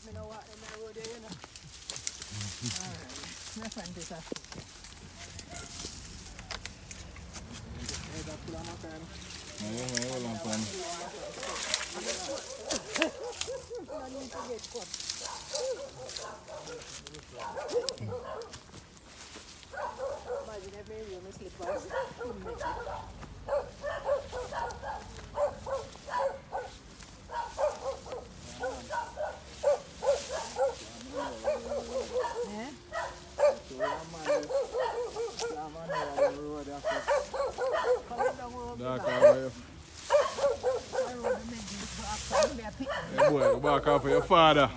me know what in the road there, you know. Alright, let's find this out. I need to get caught. Imagine if maybe you miss slippers. Hey boy, go back off for your father.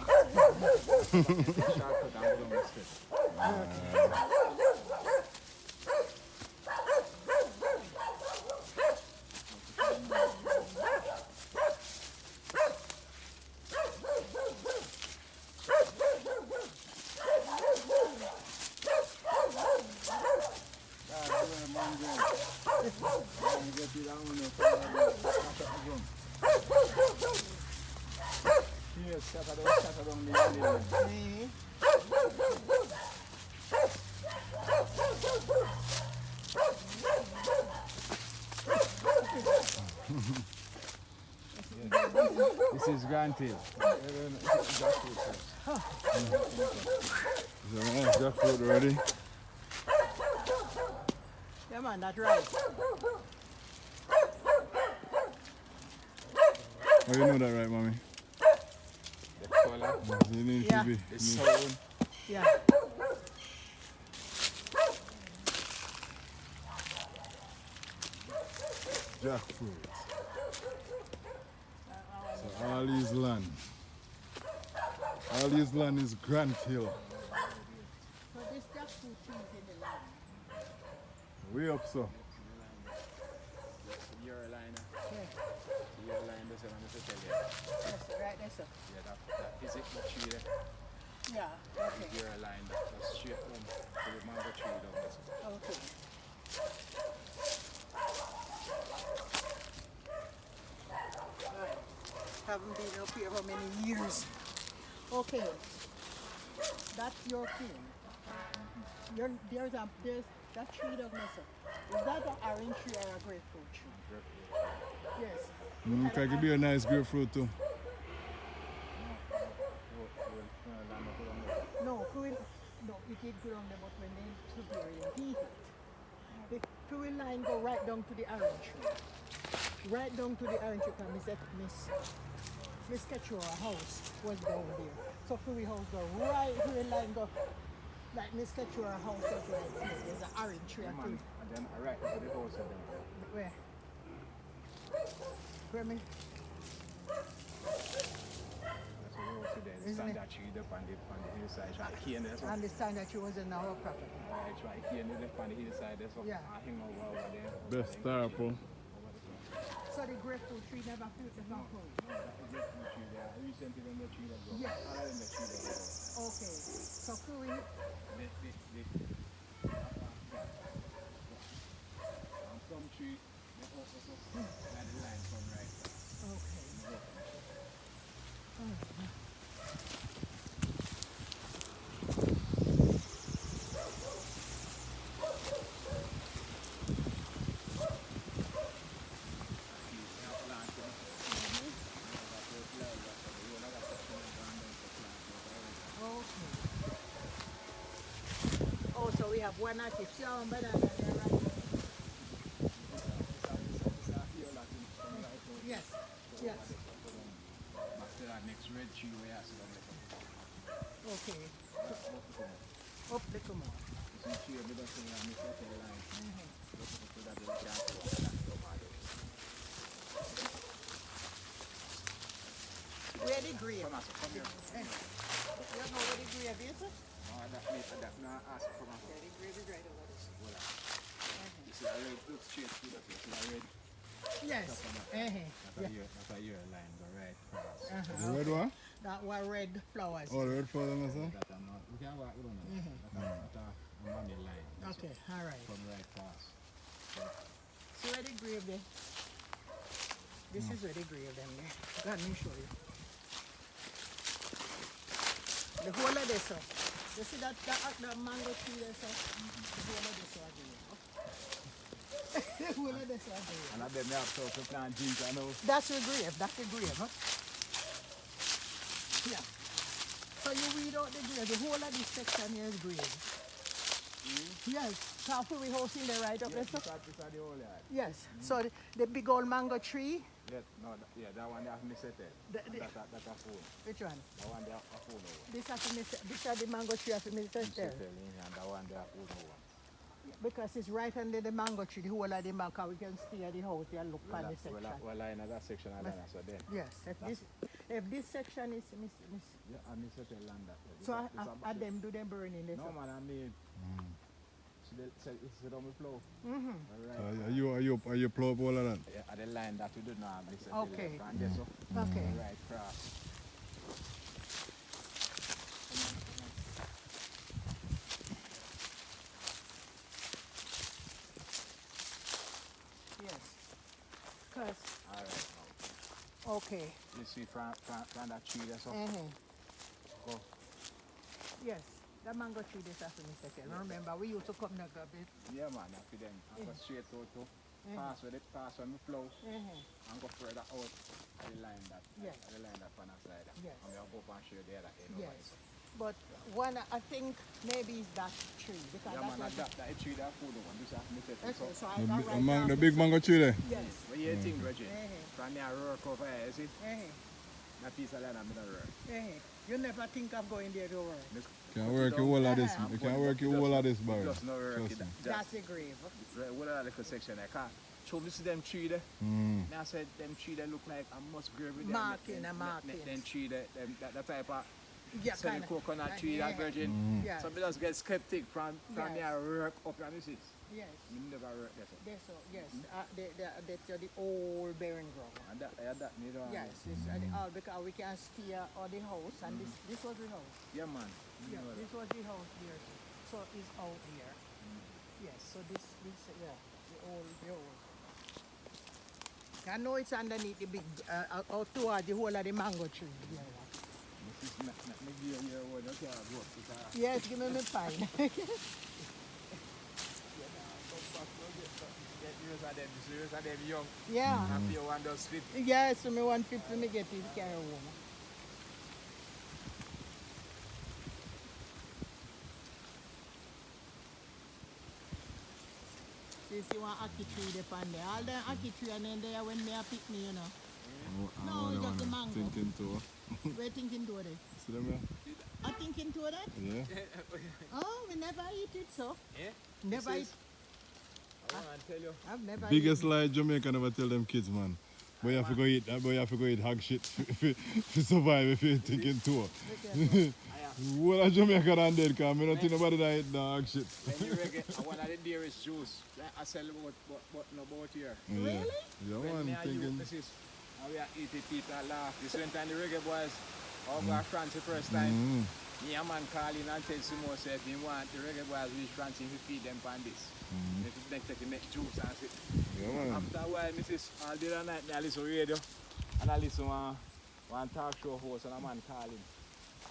This is granted. Jackfruit already. Yeah man, that's right. Oh, you know that right, mommy? The color. You need Yeah. to be. The sound. Yeah. Jackfruit. So all these land is Grant Hill. So this jackfruit tree is in the land. Way up so. Your line. Yeah. Your line does it, I'm going to tell you. Yes, right there, sir. Yeah, that is it, the tree there. Yeah, okay. Your line, that's straight down to the mango tree down there. Okay. Right. Haven't been up here for many years. Okay. That's your thing. There's that tree down there, sir. Is that an orange tree or a grapefruit tree? Yes. It could be a nice grapefruit too. No, it did go down there, but when they Superior heat it, the fuel line go right down to the orange tree. Right down to the orange tree, because Miss Keturah house was down there. So fuel house go right, fuel line go, like Miss Keturah house was right here. There's an orange tree. Yeah, man. And then right to the house of them. Where? Where me? That's the house of them. The standard tree up on the hillside. Try to cane there. I understand that you was in our property. Right, try to cane it up on the hillside there. So Yeah. I hang over there. Best star, bro. So the grapefruit tree never fruit the fruit. No, that is the tree there. Recently when the tree there go. Yes. All of them the tree there go. Okay. So fuel. And some tree, they also like the line come right. Okay. Oh, so we have one native shown, but yes, yes. After that next red tree we have to Okay. Up the come on. see tree we don't see a miss that line. So that they can't Where the grave? come here. You know where the grave is? That now ask for my Yeah, the grave is right over there. You see a red, look straight through that, you see a red, Yes. that's a year line, the red cross. The red one? That one red flowers. Oh, the red flower, then, sir? That I'm not, we can walk with them. That's a money line. That's Okay, all right. from right cross. See where the grave there? This is where the grave them there. Let me show you. The whole of this, you see that mango tree there, sir? The whole of this one there. The whole of this one there. And I bet me have to plant ginger now. That's your grave, that's your grave, huh? Yeah. So you weed out the grave, the whole of this section here is grave. Yes, halfway we house in there right up there, sir? This is the whole yard. Yes, so the big old mango tree, Yeah, no, that one they have me set it. That's a phone. which one? That one they have a phone over. This is the mango tree after me set there. And that one they have phone over. Because it's right under the mango tree, the whole of the mango, we can stay at the house and look on the section. Well, I know that section of land, so there. Yes, if this section is Yeah, I miss it land that. so I them do them burning this. No man, I mean, it's on the floor. Mm-hmm. Are you plow up all of that? Yeah, at the line that we do now, Okay. And there, so Okay. right cross. Yes. Cause All right. okay. You see from that tree there, so Mm-hmm. go. Yes. The mango tree this after me second. Remember we used to come there a bit. Yeah man, after them. And go straight out to pass with it, pass on the flow, Mm-hmm. and go further out at the line that Yes. at the line that on that side. Yes. And we'll go up and show the other end. Yes. But one I think maybe it's that tree because Yeah man, that's that tree that food one, this have me set it. okay, So so I write down The big mango tree there? yes. what you think, Reggie? Mm-hmm. From there work over here, you see? Mm-hmm. That piece of land I'm gonna work. Mm-hmm. You never think of going there to work. Can't work you all of this. You can't work you all of this, Barry. Just no work. Trust me. That's a grave. What are the little section there? Cause show me see them tree there. Mm. Me I said them tree there look like a must grave with them. Marking, a marking. Them tree there, that type of Yeah, selling kinda. coconut tree, that virgin. Yes. So me just get skeptic from Yes. there work up your missus. Yes. Me never work there. So. That's so, yes. That's the old bearing ground. And that me don't. Yes, it's all because we can steer all the house and this was the house. Yeah man. Me Yeah, know this was the house here. So it's out here. Yes, so this yeah, the old. I know it's underneath the big out toward the whole of the mango tree. Yeah. Me give you your word, okay, I'll go up because Yes, give me my pine. Serious of them young. Yeah. And you want those fit. Yes, so me 150 me get it carry home. See, one ackee tree there on there. All them ackee tree and then there when me a pick me, you know. No, it's just the mango. Thinking too. We're thinking to it. See them here? I thinking to that? Yeah. Oh, we never eat it, so. Yeah? Never eat. I want to tell you. I've never Biggest eaten. lie Jamaica never tell them kids, man. But you have to go eat that, but you have to go eat hog shit to survive if you're thinking too. Well, I Jamaica than dead, because I don't think nobody that eat the hog shit. When you reggae, one of the dearest juice like I sell about here. Yeah. Really? Yeah, When man, me and you, thinking. this is how we are eating people laugh. This went time the reggae boys over France the first time. Me a man calling and tell Simo say if he want the reggae boys reach France, he feed them pan this. If they take the next juice and sit. Yeah, man. After a while, Mrs. all day and night, I listen to radio and I listen to one talk show host and a man calling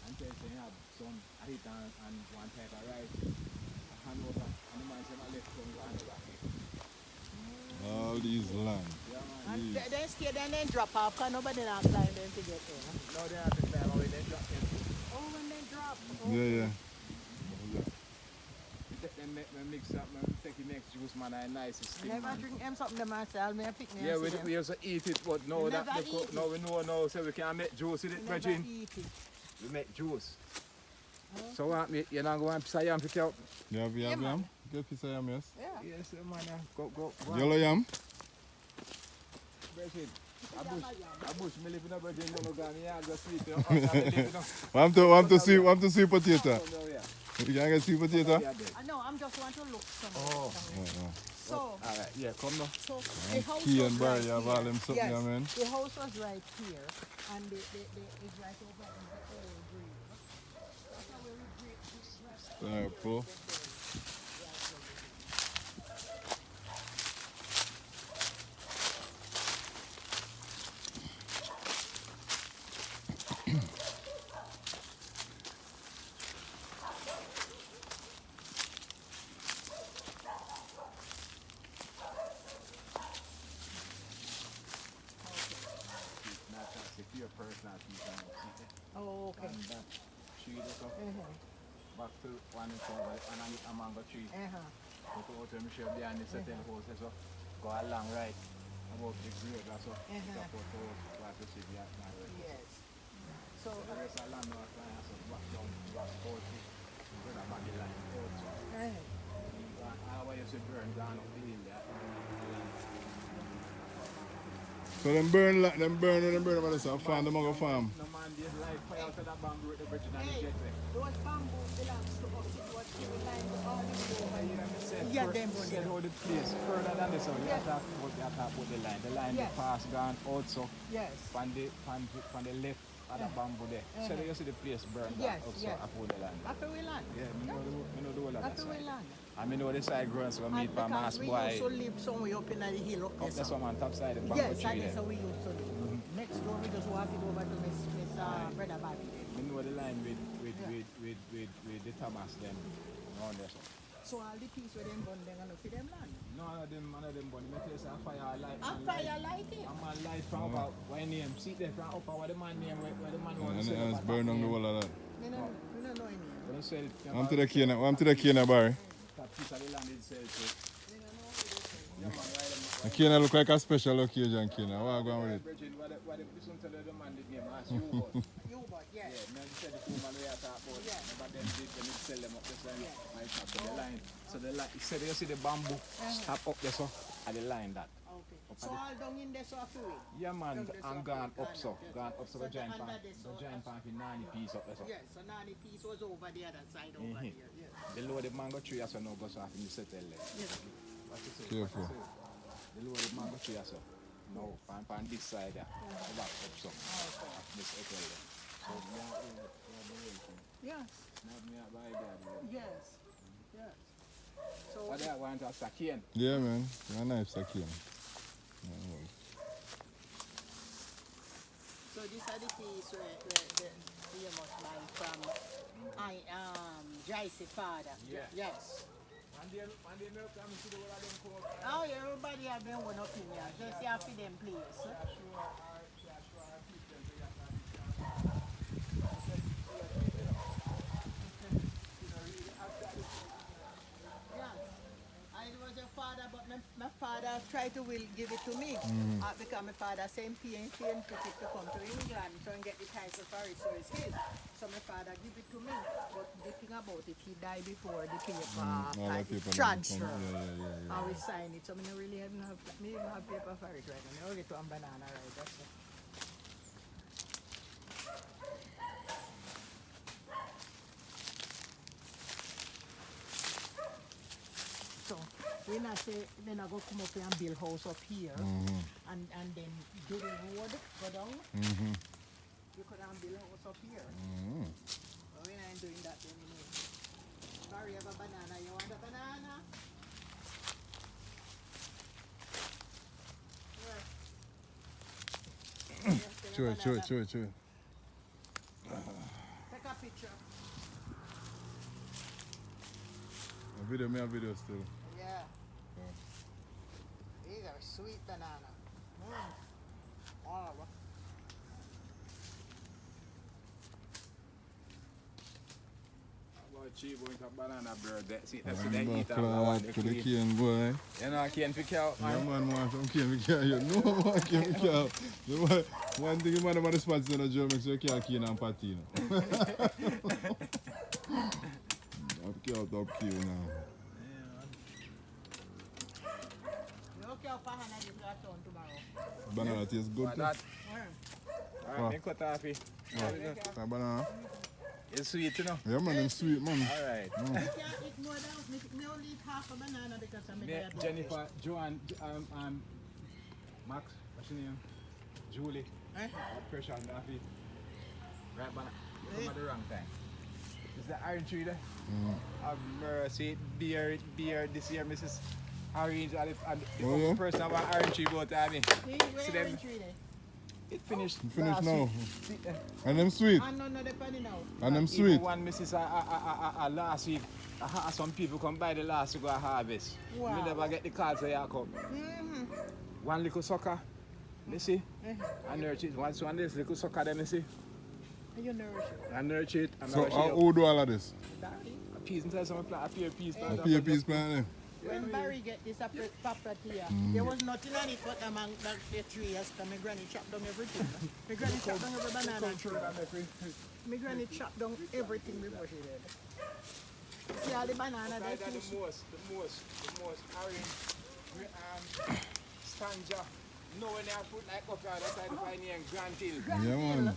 and tell say he have some heat and one type of rice. Hand over and the man say my left tongue go hand over. All these land. Yeah, man. And they stay there and then drop off because nobody not climb them to get there. Now they have to climb away, they drop them. Oh, when they drop. Yeah, yeah. We mix up, man. Take the next juice, man, and nice. It's Never man. drink them something them myself. Me a pick me Yeah, and we see them. used to eat it, but now We that never the eat it. now we know now, so we can make juice with it, Never Regine. eat it. We make juice. So what, you're not going to piece of yam pick out? You have Yeah, yam? man. Get a piece of yam, yes? Yeah. Yes, man. Go. Yellow yam? Regine, a bush, me live in a Regine, no go me I go sleep. You know, Want to see potato? oh, no, yeah. You can get sweet potato? Yeah, there. I know, I'm just want to look somewhere. Oh. So, All right, yeah, come now. so the house Key was and Barry, right you have here. all them something, Yes, yeah, man. the house was right here, and it's right over in the old grave. That's how we grave. Alright, bro. Okay. And that tree there, so back to one in front and a mango tree. Go to out when share behind the certain house, so go along right about the grade, so it's a photo what you see behind my right. Yes. So the rest of the land north line, so back down, back out to the body line. How you see burn down up the hill there. So them burn about this farm, them go farm. No man, there's like fire out of that bamboo at the bridge and the jetway. Those bamboo belongs to us. It was civil line all the way. Yeah, them said how the place further than this, so you have to talk about the line. The line the pass gone out, so yes. From the left of the bamboo there. So you see the place burned Yes, also yes. upon the land. After we land. Yeah, I know the whole of that After we side. land. I know the side ground, so I meet by mass we boy. used to live somewhere up in the hill up there. That's one on top side of the bamboo Yes, tree and there. that's how we used to live. Next door we just walk it over to Miss Brother Bobby. I know the line with the Thomas them around there. So all the piece where them burn them and for them land. None of them bunny. Me tell you say a fire light. A fire lighting. A man light from up. What name? See there from up. What the man name? Where the man want to sell. And it's burn on the wall of that. We don't know any. When you sell it. I'm to the Kena Barry. That piece of the land is sell to. Yeah, man, right. The Kena look like a special occasion, Kena. What are you going with it? What this one tell the man the name? Ask you about. You but yes. Yeah, man said the two man we are talking about. Yeah. But then they sell them up this line. My shop to the line. So the line, you see the bamboo stop up there so at the line that. Okay. So all down in there so after we. Yeah man, Down there, and gone up so So the giant under pan. there, The so giant pan for 90 piece up there so. Yes, so now the piece was over the other side over here. Yes. Below the mango tree so no go so off in the settle there. Yes. What you say? Careful. What you say? Below the mango tree so. No, pan this side there. The back up so. Off this settle there. So Yes. now me by there. Yes. Yes. So What I want to Sakian. Yeah, man. You're a nice Kena. So these are the piece where you must buy from Jaisi father. Yeah. Yes. And they milk come to the one of them called. Oh, everybody have their own opinion. Just you have to them place. It was your father, but my father tried to will give it to me. Because my father same PNP and took it to come to England so and get the title for it, so it's his. So my father give it to me. But the thing about it, he died before the paper All the paper transfer. Yeah. I will sign it, so I really have no paper for it right now. I only get one banana right, that's it. So we not say then I go come up here and build house up here and then do the road go down. You could build a house up here. But we not doing that anymore. Sorry, have a banana. You want a banana? Sure. Take a picture. A video still. Yeah. These are sweet banana. Oh, About cheap going to banana bird. That's it. That's what they eat. To the cane, boy. You know I can't pick out. Yeah, man, want some cane cow. You know, man, cane cow. One thing about the spots in the Joe makes you can't cane and patty. Up kill now. okay, I'll find this return tomorrow. Banana tastes good. That. Yeah. Alright, cut off it. Banana. It's sweet, you know. Yeah, man, them sweet, man. Alright. I can't eat more than me only eat half a banana because I'm a Jennifer, Joanne, Max, what's your name? Julie. Blood pressure on the feet. Right, banana. You come at the wrong time. Is the iron tree there? Have mercy. Beer this year, Mrs. Orange and the person have an orange tree about me. See them? It finished. It finished now. See, And them sweet. And none of the penny now. And them even sweet. one Mrs. Last week, some people come by the last to go harvest. Wow. Me never get the cards say I come. One little sucker, you see? And there is one this little sucker, then you see? You nourish it. I nurture it. And So I who do all of this? Barry. a peas inside some plant, a few peas plant. A few peas plant When Barry get this property here, there was nothing on it but among the tree. As my granny chopped down everything. My granny chopped down every banana tree. My granny chopped down everything before she did. See all the banana there The too. most orange stanja. No one have put like okra, that's why they find here Grand Hill. Yeah, man.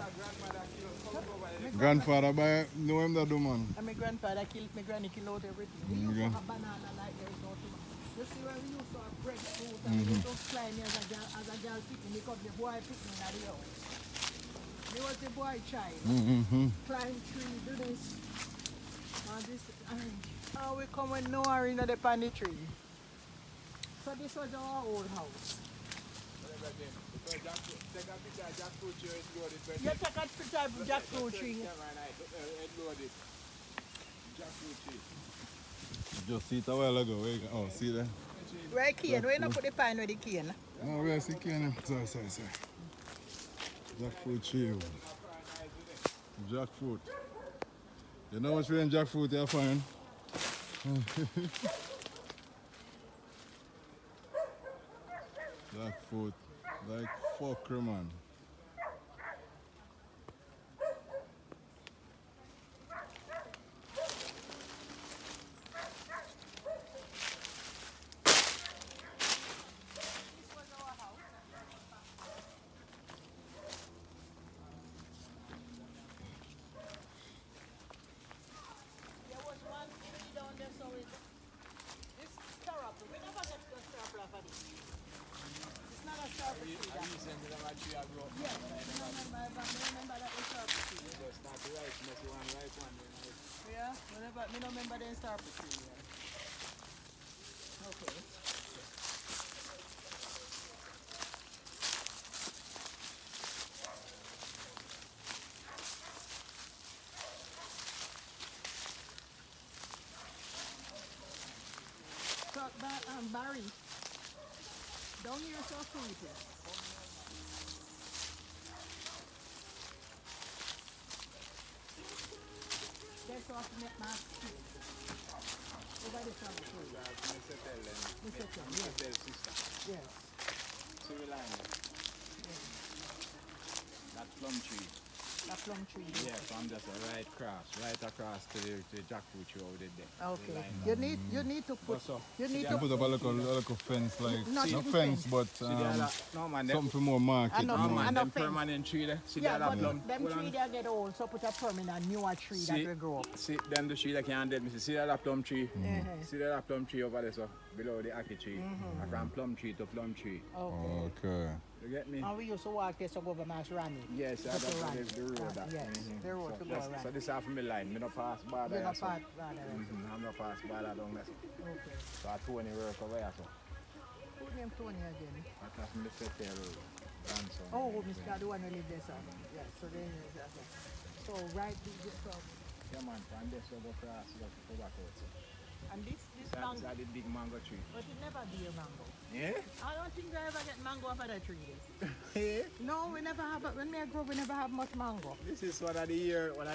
Grandmother killed come over there. Grandfather, by know him that do, man. And my grandfather killed, my granny killed out everything. We used to have banana like there is no tomorrow. You see when we used to have breadfruit and we used to climb as a girl picking, because the boy picking at the house. He was the boy child. Climb tree, do this. And this orange. And we come with no orange on the panny tree. So this was our old house. Take a picture of jackfruit tree, it's loaded. You take a picture of jackfruit tree. It's loaded. Jackfruit tree. Just see it a while ago. Oh, see there? Where cane? Where you not put the pine with the cane? No, where I see cane? Sorry. Jackfruit tree. Jackfruit. You know what's in jackfruit you find? Jackfruit. Like fucker, man. There was one tree down there, so this syrup, we never get the syrup off of this. It's not a syrup tree. I recently have a tree I grew up. Yes, remember that was syrup tree. Just start to rice, messy one, rice one. Yeah, me no remember the syrup tree. Yeah. Okay. So, Barry, down here so fruity. That's what make my skin. Over the summer tree. Mr. sister. Yes. Civil line. That plum tree. A plum tree. Yeah, from just right across to the jackfruit tree over there. Okay. You need to put. So, You need You to put up a little fence, like, Not no even fence, fence. but see the other, no man, something for more market. I know, you no know. man, I know them fence. permanent tree there. See Yeah, the other but plum. them Hold tree on. they get old, so put a permanent newer tree that See- will grow up. See them the tree that can't dead me. See that plum tree. Mhm. See that plum tree over there, so below the ackee tree. From plum tree to plum tree. Okay. Okay. You get me? And we used to walk there so go over Mass Rani. Yes, Go that's to Rani. the road. That. Yes, the road to go So around. this half of my line. Me no pass by You're there. not So. part rather. I'm not pass by that down there. Okay. So I Tony work over here. So Who named Tony again? that's my secretary grandson. Oh, Mr. The one who live there, son. Yes, so then so right so Yeah man, from there so go across, go back out. So. and this That's mango, the big mango tree. but it never bear mango. Yeah? I don't think I ever get mango off of that tree. There. No, we never have. When we grow, we never have much mango. This is one of the year when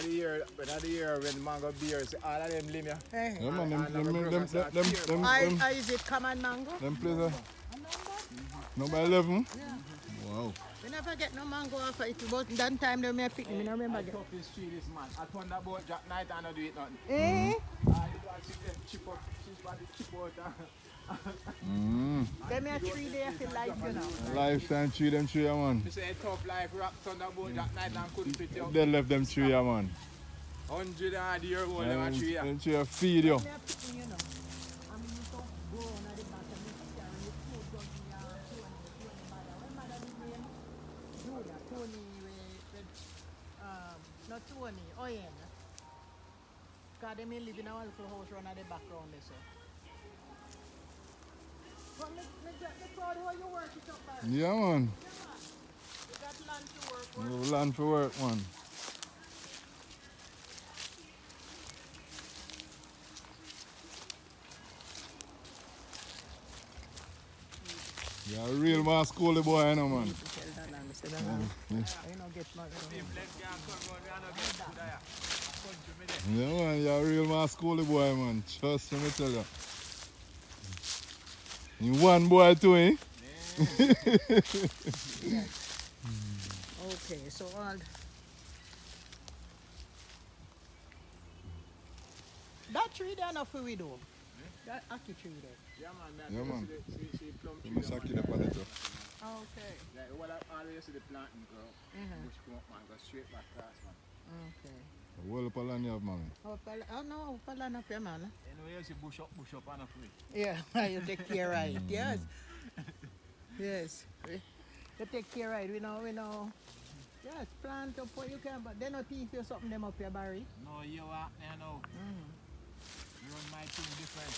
mango beers, all of them limb here. Hey. Yeah, man, Is it common mango? them places, A mango? no by 11. Yeah. Wow. We never get no mango off of it. But that time they may pick me. I don't remember. I took this tree this man. I turned that boat jack night and I do it nothing. Eh? I did want to see them chip up, chip out. Them a tree there feel like, you know. Lifetime tree, them tree, yeah, man. You say tough life rock turn that boat jack night and couldn't fit you. They left them tree, yeah, man. 100 odd year old them a tree. Them tree feed you. They are picking, you know. I mean, you don't grow on the back and you carry your food from the Tony mother. When mother did name Julia, Tony not Tony, Oyen. Because they may live in our little house run at the background there, so. But me proud how you work it up, Barry. Yeah, man. Yeah, man. You got land to work with. We have land for work, man. You're a real man schooly boy, you know, man. Tell that and Mr. Donald. I don't get much. Yeah, man, you're a real man schooly boy, man. Trust me, tell you. You one boy too, eh? Okay, so all that tree there enough for we do. That ackee tree there. Yeah, man. Yeah, man. See plum You tree. must have keep up on it, too. Okay. Like, what I always see the planting girl. Bush come up, man. Go straight back across, man. Okay. What up land you have, man? Oh no, Palan up here, man. Anyway, you see bush up and up free. Yeah, you take care of it. Yes. Yes. You take care of it. We know. Yes, plant up what you can, but they not teach you something them up here, Barry. No, you are there now. You run my thing different.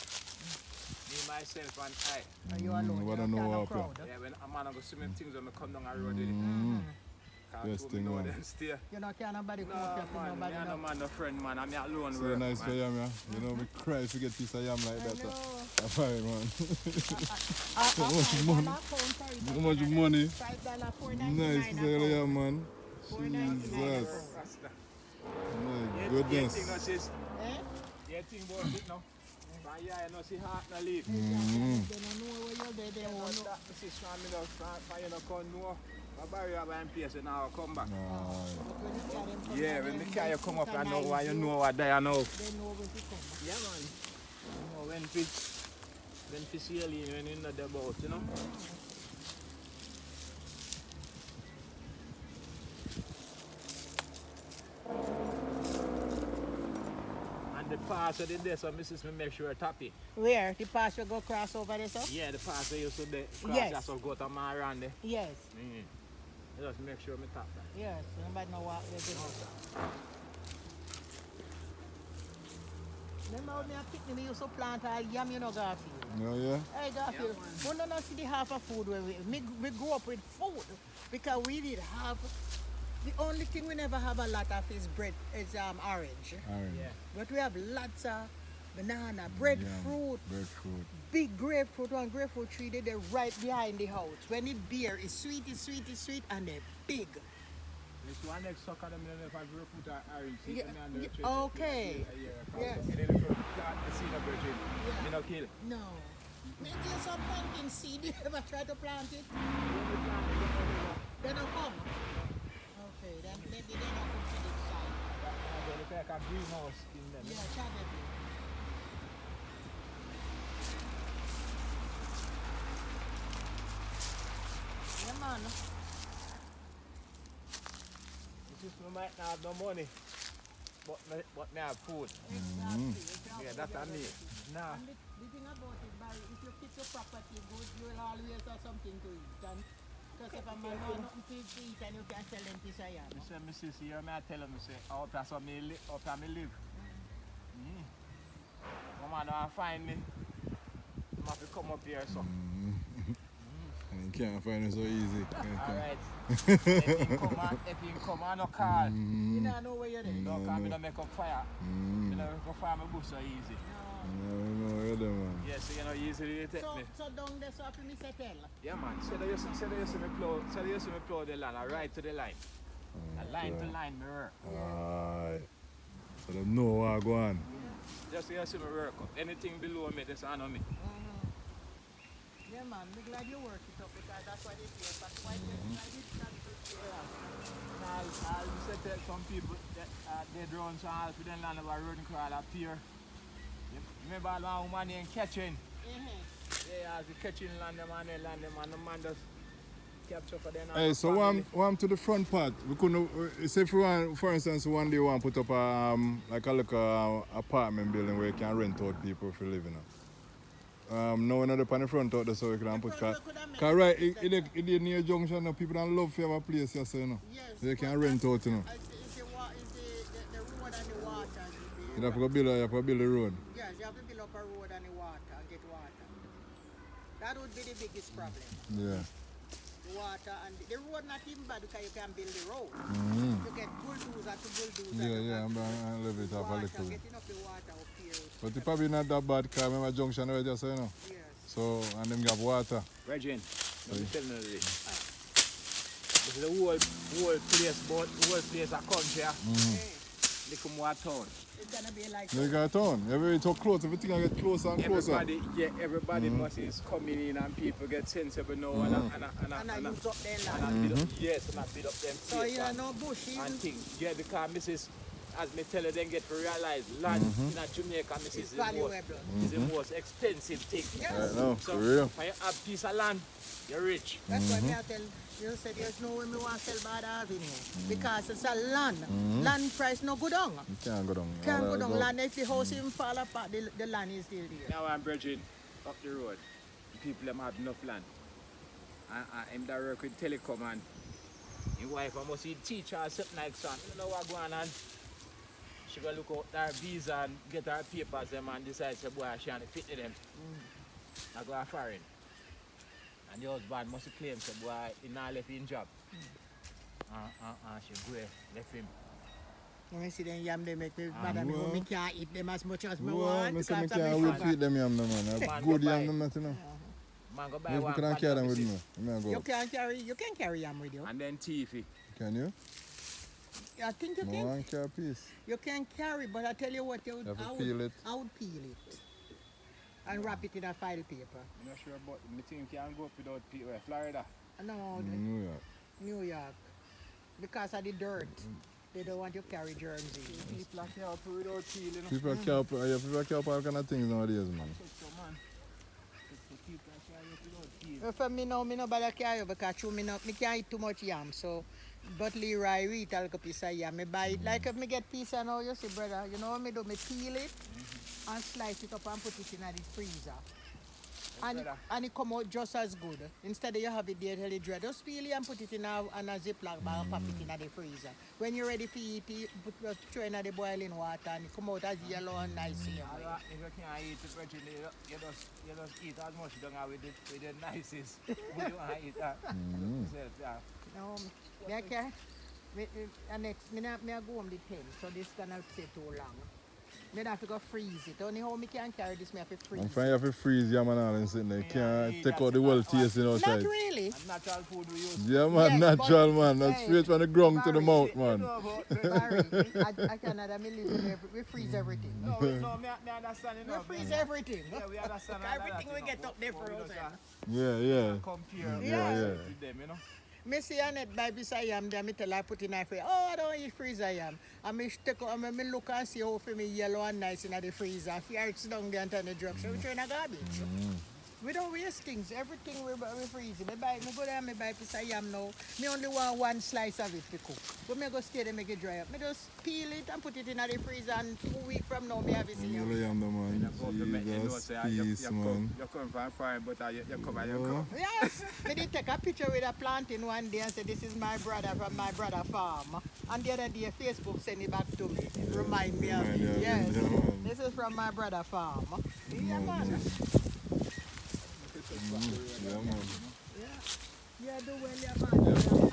Me, myself, and I. Are you alone? what You I know kind of up here. crowd. Yeah, when a man go swimming things when I come down the road, Best thing, man. Then stay. You not care nobody come No, up here for man, nobody. me no man, no friend, man. I'm alone. So work, nice for man. yam, yeah. You know, me cry if you get piece of yam like I that. know. That's fine, man. How much money? How much money? $5, Nice $4.99 for yam, man. $4.99 Jesus. Rasta. My Yeah, goodness. thing us is, Eh? yeah, thing about it now. But yeah, you know, see heart no leave. They don't know where you're there. They You know, won't know. that is from me now, you know, come know. My barrier by place, and now I come back. But when you carry them come Yeah, down, when the they car come up, I know why you recognize know what they are now. They know where to come. Yeah, man. You know, when fish alien, when you know the boat, you know. And the pass of the day, so Mrs. me make sure tappy. Where? The pass will go cross over there, so? Yeah, the pass used to the cross, Yes. that's what go to my around there. Yes. Just make sure me tap that. Yes. Nobody know what they're doing. Remember when I picked me, used to plant all yam, you know, Garfield. Oh, yeah? Hey, Garfield, we don't see the half of food where we grew up with food because we did have. The only thing we never have a lot of is orange. Orange. Yeah. But we have lots of banana, breadfruit, Breadfruit. big grapefruit, one grapefruit tree they're right behind the house. When it bear, it's sweet, and they're big. This one next sucker them if I grow put an orange seed Yeah, and then yeah, okay. Yes. And then if you plant the seed of virgin, Yeah. you know kill. No. Maybe some pumpkin seed, you ever try to plant it? They don't come. Okay, then maybe they don't come to this side. They look like a greenhouse in them. Yeah, probably. Yeah, man. This is me might not have no money, but me have food. Yeah, that's what I mean. Nah. And the thing about it, Barry, if you keep your property good, you'll always have something to eat. And because if a man has nothing to eat and you can sell them piece of yam. Me say, me sister, you me I tell him, me say, out that's where me live. My man don't find me. I have to come up here, so. And you can't find it so easy. Alright. If you come on, no call. You don't know where you're there. No, because I don't make up fire. I don't make up fire my bush so easy. No, where them, man. Yeah, so you know, easily they take me. So down there, so after me settle. Yeah, man. Say they used to me plow the land, I ride to the line. A line to line, me work. Aye. So they know what go on. Just you see me work. Anything below me, that's on me. Yeah, man. I'm glad you work it up because that's what it is. That's why I'll say tell some people that they drone so I'll for them land of a road and crawl up here. Remember a long woman named Catching? Yeah, as the Catching land them and the man just capture for them. Hey, so one to the front part. We couldn't say for instance one day we want to put up a like a little apartment building where you can rent out people for living. No another on the front out there so we can put car. Cause right it near junction now people don't love to have a place here, so you know. Yes. They can rent out, you know. It's the road and the water. You have to build the road. Yes, you have to build up a road and the water, get water. That would be the biggest problem. Yeah. The water and the road not even bad because you can build the road. You get bulldozer to bulldozer. Yeah, I love it up a little bit. Getting up the water up here. But it's probably not that bad because remember junction right there, so you know. Yes. So, and them got water. Regine, let me tell you this. This is the whole place, but whole place a country. Little more town. It's gonna be like You got a town. Every so close, everything I get closer and closer. Everybody must is coming in and people get sensible now and I use up their land. and build up, yes, and I build up them So place you and- know bush and even things. Yeah, because Mrs. As me tell you, then get to realize land in Jamaica, Mrs. is is valuable. the most expensive thing. Yes. Right now, So for real. when you have a piece of land, you're rich. That's why me I tell you said there's no way me want to sell bad avenue. Because it's a land. Land price no go down. You can't go down. Can't All go that down. Land if the house even fall apart, the land is still there. Now I'm bridging up the road. People them have enough land. And that work with telecom and your wife I must see teach her something like son. You know what going on? She go look out her visa and get her papers them and decide say boy she and fit to them. I go a foreign. And the husband must claim say boy he not left him job. She go left him. When I see them yam, they make me mad at me. well. Me can't eat them as much as me Well, want. I say me because of can't me wait sugar. to eat them yam, no, man. Man, Good go yam, buy. no, nothing, no. Man go buy If you one can pan carry of them with missus. me, I may You go. can carry yam with you. And then teefy. Can you? I think you No can. one carry a piece. You can carry, but I tell you what, You have to peel it. I would peel it and wrap it in a file paper. I'm not sure but me think can't go up without people. Florida. No, New York. New York, because of the dirt. They don't want you to carry germs in. People can't help without peeling. People carry up all kind of things nowadays, man. For me now, me no bother carry because true me can't eat too much yam. So, but Leroy we eat a little piece of yam. Me buy it like if me get pizza now, you see, brother. You know what me do? Me peel it and slice it up and put it in the freezer. And it come out just as good. Instead of you have it there till it dry, just peel it and put it in a Ziploc bag and pop it in the freezer. When you're ready to eat it, just throw in the boiling water and it come out as yellow and nice. If you can't eat it, virgin, you just eat as much you don't have with the nicest. But you want to eat that. Yourself, yeah. No, me can't. Next, me go home the 10, so this cannot stay too long. Me have to go freeze it. Only how me can carry this, me have to freeze I'm it. fine, you have to freeze yam and all and sitting there. You can't Yeah, take out the whole tasting Not outside. really. And natural food we use. Yeah, man, Yes, natural, but- man. That's hey, straight from the ground to the Barry, mouth, man. Barry, I Canada, me live in we freeze everything. No, me understand We enough. freeze everything. Yeah, we understand. Everything we get up there for us. Yeah. Compare Yeah. with them, you know. Me see Annette buy beside yam there, me tell her put in her freezer. Oh, I don't eat freezer yam. And me take out, me look and see how for me yellow and nice in the freezer. If you it's down there and turn the drop, so we throw in a garbage. We don't waste things. Everything we freeze. Me go there and me buy piece of yam now. Me only want one slice of it to cook. But me go stay there make it dry up. Me just peel it and put it in the freezer and 2 weeks from now me have it in Yellow here. yam, though, man. Jesus, peace, man. You come from foreign, but you cover your cup. Yes, me did take a picture with a planting one day and said this is my brother from my brother farm. And the other day Facebook sent it back to me. Remind me of Remind you it. of Yes. it, yeah, man. This is from my brother farm. Yeah, man. Yeah, man. Yeah, do well, yeah, man.